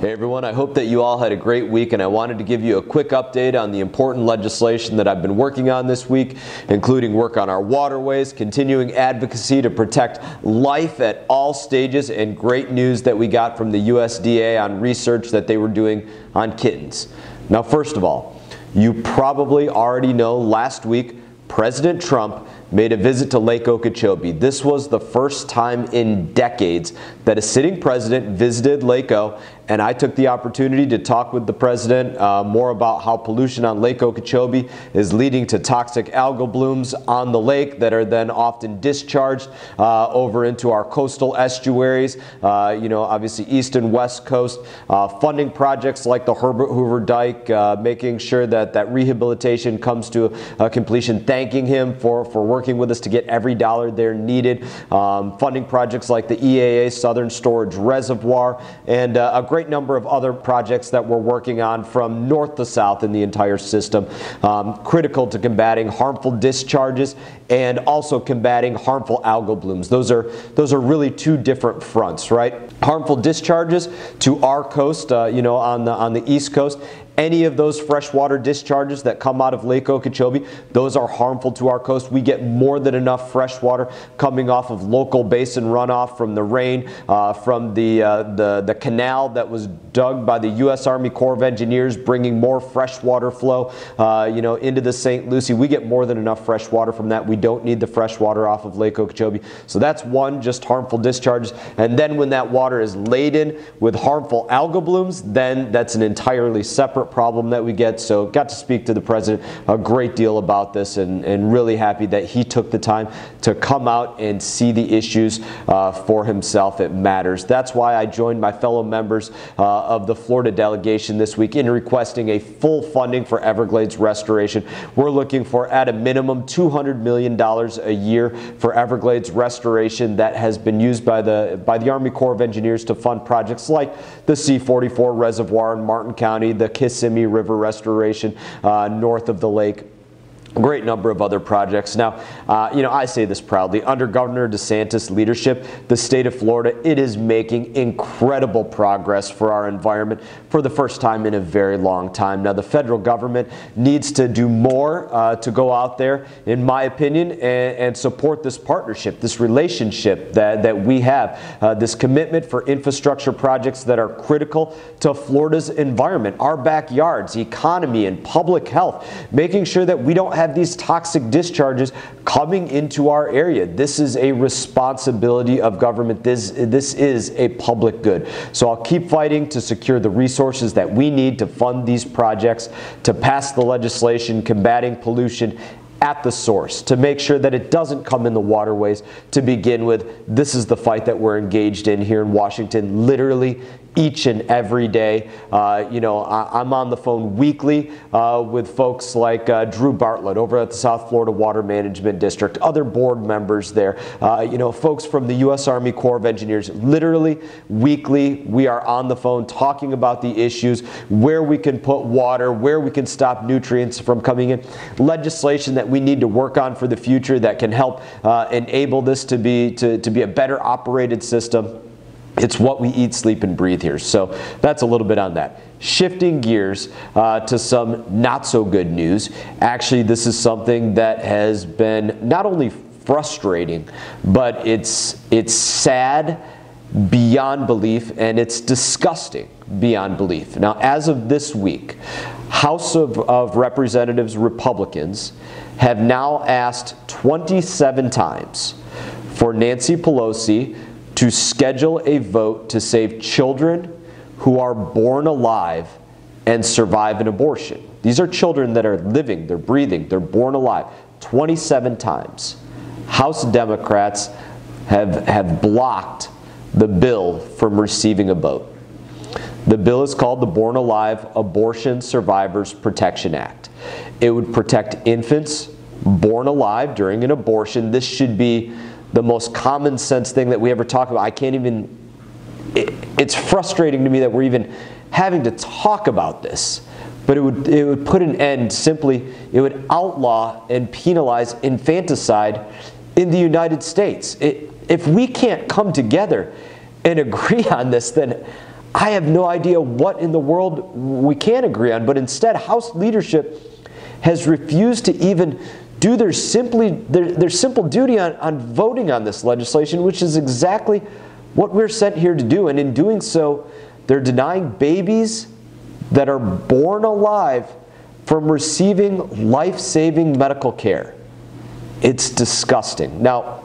Hey everyone, I hope that you all had a great week, and I wanted to give you a quick update on the important legislation that I've been working on this week, including work on our waterways, continuing advocacy to protect life at all stages, and great news that we got from the USDA on research that they were doing on kittens. Now, first of all, you probably already know last week President Trump made a visit to Lake Okeechobee. This was the first time in decades that a sitting president visited Lake O, and I took the opportunity to talk with the president more about how pollution on Lake Okeechobee is leading to toxic algal blooms on the lake that are then often discharged over into our coastal estuaries, obviously east and west coast, funding projects like the Herbert Hoover Dike, making sure that that rehabilitation comes to completion, thanking him for working with us to get every dollar there needed, funding projects like the EAA Southern Storage Reservoir, and a great number of other projects that we're working on from north to south in the entire system, critical to combating harmful discharges and also combating harmful algal blooms. Those are really two different fronts, right? Harmful discharges to our coast, on the east coast. Any of those freshwater discharges that come out of Lake Okeechobee, those are harmful to our coast. We get more than enough fresh water coming off of local basin runoff from the rain, from the canal that was dug by the U.S. Army Corps of Engineers, bringing more freshwater flow, into the St. Lucie. We get more than enough fresh water from that. We don't need the fresh water off of Lake Okeechobee. So that's one, just harmful discharges. And then when that water is laden with harmful algal blooms, then that's an entirely separate problem that we get. So got to speak to the president a great deal about this, and really happy that he took the time to come out and see the issues for himself. It matters. That's why I joined my fellow members of the Florida delegation this week in requesting a full funding for Everglades restoration. We're looking for, at a minimum, $200 million a year for Everglades restoration that has been used by the Army Corps of Engineers to fund projects like the C-44 Reservoir in Martin County, the Kissimmee River restoration north of the lake. Great number of other projects. Now, I say this proudly. Under Governor DeSantis' leadership, the state of Florida, it is making incredible progress for our environment for the first time in a very long time. Now, the federal government needs to do more to go out there, in my opinion, and support this partnership, this relationship that we have, this commitment for infrastructure projects that are critical to Florida's environment, our backyards, economy, and public health, making sure that we don't have these toxic discharges coming into our area. This is a responsibility of government. This is a public good. So I'll keep fighting to secure the resources that we need to fund these projects, to pass the legislation combating pollution at the source, to make sure that it doesn't come in the waterways to begin with. This is the fight that we're engaged in here in Washington, literally each and every day. I'm on the phone weekly with folks like Drew Bartlett over at the South Florida Water Management District, other board members there, folks from the U.S. Army Corps of Engineers. Literally weekly, we are on the phone talking about the issues, where we can put water, where we can stop nutrients from coming in, legislation that we need to work on for the future that can help enable this to be a better operated system. It's what we eat, sleep, and breathe here. So that's a little bit on that. Shifting gears to some not so good news. Actually, this is something that has been not only frustrating, but it's sad beyond belief, and it's disgusting beyond belief. Now, as of this week, House of Representatives Republicans have now asked 27 times for Nancy Pelosi to schedule a vote to save children who are born alive and survive an abortion. These are children that are living, they're breathing, they're born alive. 27 times. House Democrats have blocked the bill from receiving a vote. The bill is called the Born Alive Abortion Survivors Protection Act. It would protect infants born alive during an abortion. This should be the most common sense thing that we ever talk about. It's frustrating to me that we're even having to talk about this, but it would put an end, simply, it would outlaw and penalize infanticide in the United States. If we can't come together and agree on this, then I have no idea what in the world we can agree on, but instead House leadership has refused to even do their simple duty on voting on this legislation, which is exactly what we're sent here to do. And in doing so, they're denying babies that are born alive from receiving life-saving medical care. It's disgusting. Now,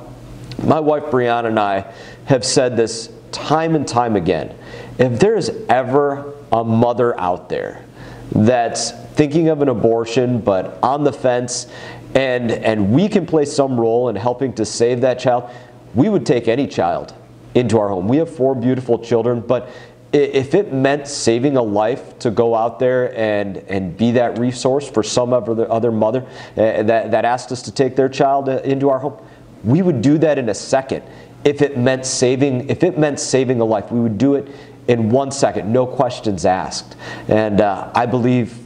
my wife Brianna and I have said this time and time again. If there is ever a mother out there that's thinking of an abortion but on the fence, and we can play some role in helping to save that child, we would take any child into our home. We have 4 beautiful children, but if it meant saving a life to go out there and be that resource for some other mother that asked us to take their child into our home, we would do that in a second. If it meant saving a life, we would do it in 1 second, no questions asked. And I believe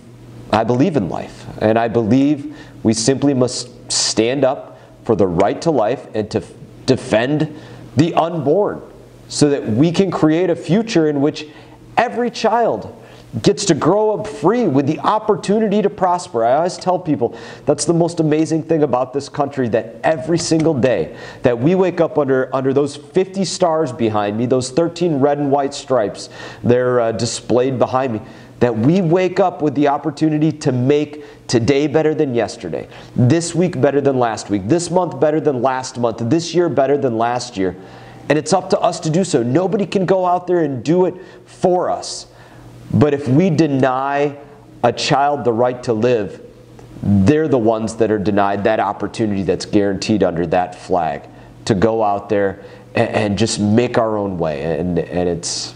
in life, and I believe we simply must stand up for the right to life and to defend the unborn, so that we can create a future in which every child gets to grow up free with the opportunity to prosper. I always tell people that's the most amazing thing about this country, that every single day that we wake up under those 50 stars behind me, those 13 red and white stripes, they're displayed behind me, that we wake up with the opportunity to make today better than yesterday, this week better than last week, this month better than last month, this year better than last year. And it's up to us to do so. Nobody can go out there and do it for us. But if we deny a child the right to live, they're the ones that are denied that opportunity that's guaranteed under that flag to go out there and just make our own way. And it's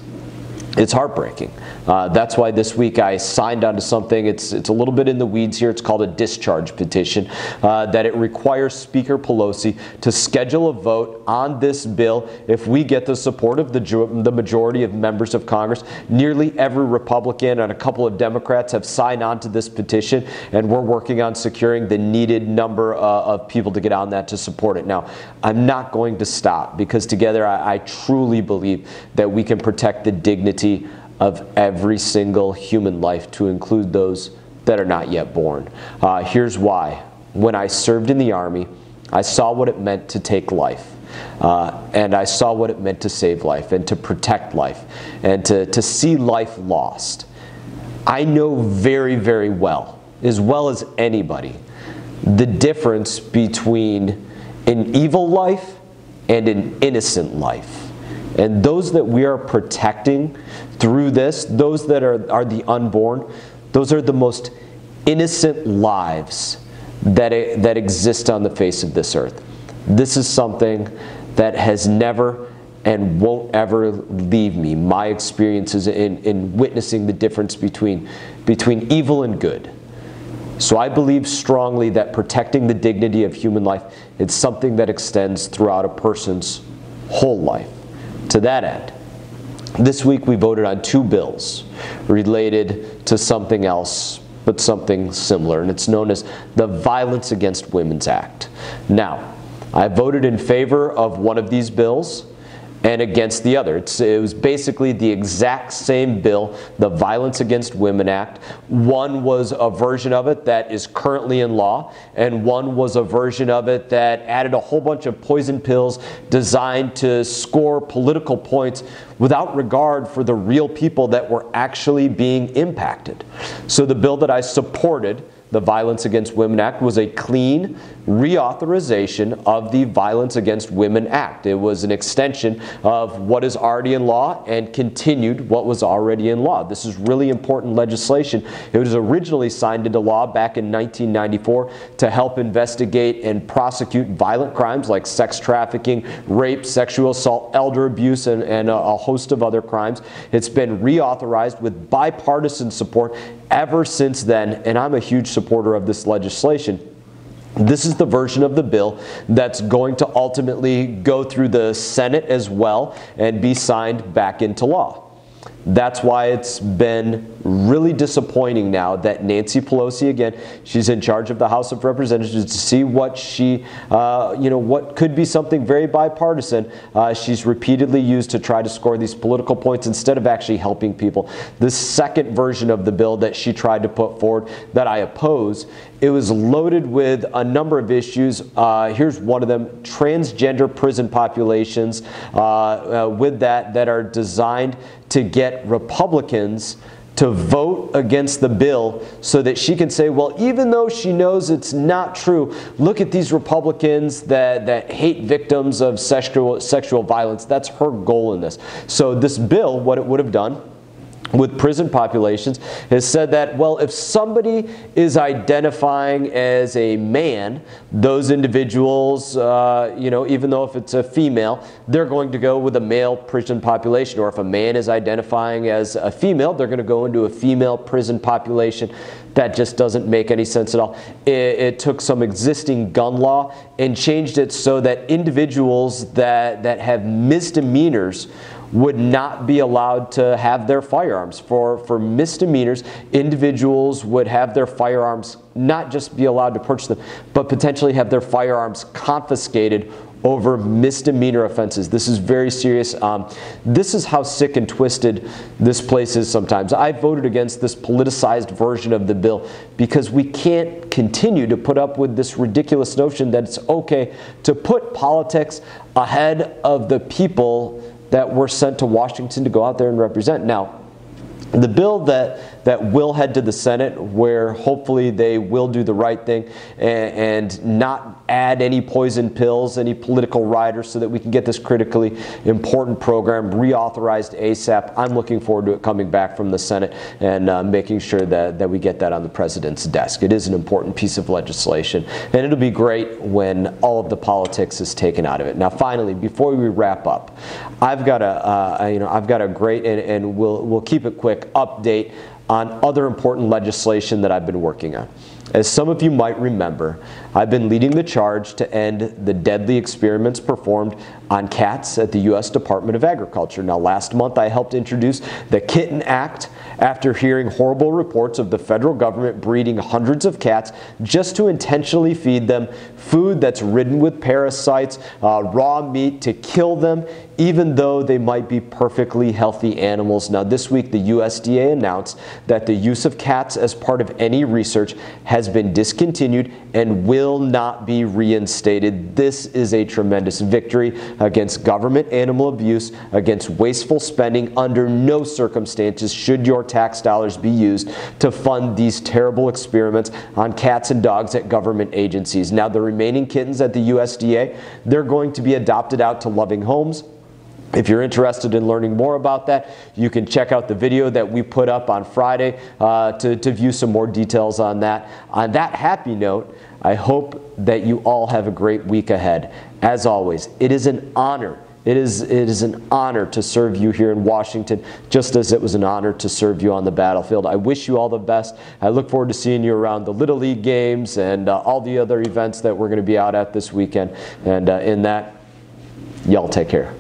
heartbreaking. That's why this week I signed onto something. It's a little bit in the weeds here. It's called a discharge petition, that it requires Speaker Pelosi to schedule a vote on this bill if we get the support of the majority of members of Congress. Nearly every Republican and a couple of Democrats have signed on to this petition, and we're working on securing the needed number of people to get on that to support it. Now, I'm not going to stop, because together I truly believe that we can protect the dignity of every single human life, to include those that are not yet born. Here's why. When I served in the Army, I saw what it meant to take life. And I saw what it meant to save life and to protect life and to see life lost. I know very, very well, as well as anybody, the difference between an evil life and an innocent life. And those that we are protecting through this, those that are the unborn, those are the most innocent lives that exist on the face of this earth. This is something that has never and won't ever leave me. My experiences in witnessing the difference between evil and good. So I believe strongly that protecting the dignity of human life is something that extends throughout a person's whole life. To that end, this week we voted on 2 bills related to something else, but something similar, and it's known as the Violence Against Women's Act. Now, I voted in favor of one of these bills and against the other. It was basically the exact same bill, the Violence Against Women Act. One was a version of it that is currently in law, and one was a version of it that added a whole bunch of poison pills designed to score political points without regard for the real people that were actually being impacted. So the bill that I supported, the Violence Against Women Act, was a clean reauthorization of the Violence Against Women Act. It was an extension of what is already in law and continued what was already in law. This is really important legislation. It was originally signed into law back in 1994 to help investigate and prosecute violent crimes like sex trafficking, rape, sexual assault, elder abuse, and a host of other crimes. It's been reauthorized with bipartisan support ever since then, and I'm a huge supporter of this legislation. This is the version of the bill that's going to ultimately go through the Senate as well and be signed back into law. That's why it's been really disappointing now that Nancy Pelosi, again, she's in charge of the House of Representatives, to see what she, what could be something very bipartisan, she's repeatedly used to try to score these political points instead of actually helping people. The second version of the bill that she tried to put forward that I oppose, it was loaded with a number of issues. Here's one of them: transgender prison populations with that are designed to get Republicans to vote against the bill so that she can say, well, even though she knows it's not true, look at these Republicans that hate victims of sexual violence. That's her goal in this. So this bill, what it would have done with prison populations, has said that, well, if somebody is identifying as a man, those individuals, even though if it's a female, they're going to go with a male prison population. Or if a man is identifying as a female, they're going to go into a female prison population. That just doesn't make any sense at all. It took some existing gun law and changed it so that individuals that have misdemeanors would not be allowed to have their firearms. For misdemeanors, individuals would have their firearms not just be allowed to purchase them, but potentially have their firearms confiscated over misdemeanor offenses. This is very serious. This is how sick and twisted this place is sometimes. I voted against this politicized version of the bill because we can't continue to put up with this ridiculous notion that it's okay to put politics ahead of the people that were sent to Washington to go out there and represent. Now, the bill that will head to the Senate, where hopefully they will do the right thing and not add any poison pills, any political riders, so that we can get this critically important program reauthorized ASAP. I'm looking forward to it coming back from the Senate and making sure that we get that on the president's desk. It is an important piece of legislation, and it'll be great when all of the politics is taken out of it. Now, finally, before we wrap up, I've got a great and we'll keep it quick update on other important legislation that I've been working on. As some of you might remember, I've been leading the charge to end the deadly experiments performed on cats at the U.S. Department of Agriculture. Now, last month I helped introduce the Kitten Act after hearing horrible reports of the federal government breeding hundreds of cats just to intentionally feed them food that's ridden with parasites, raw meat to kill them, even though they might be perfectly healthy animals. Now, this week the USDA announced that the use of cats as part of any research has been discontinued and will not be reinstated. This is a tremendous victory against government animal abuse, against wasteful spending. Under no circumstances should your tax dollars be used to fund these terrible experiments on cats and dogs at government agencies. Now, the remaining kittens at the USDA, they're going to be adopted out to loving homes. If you're interested in learning more about that, you can check out the video that we put up on Friday to view some more details on that. On that happy note, I hope that you all have a great week ahead. As always, it is an honor. It is an honor to serve you here in Washington, just as it was an honor to serve you on the battlefield. I wish you all the best. I look forward to seeing you around the Little League games and all the other events that we're going to be out at this weekend. And in that, y'all take care.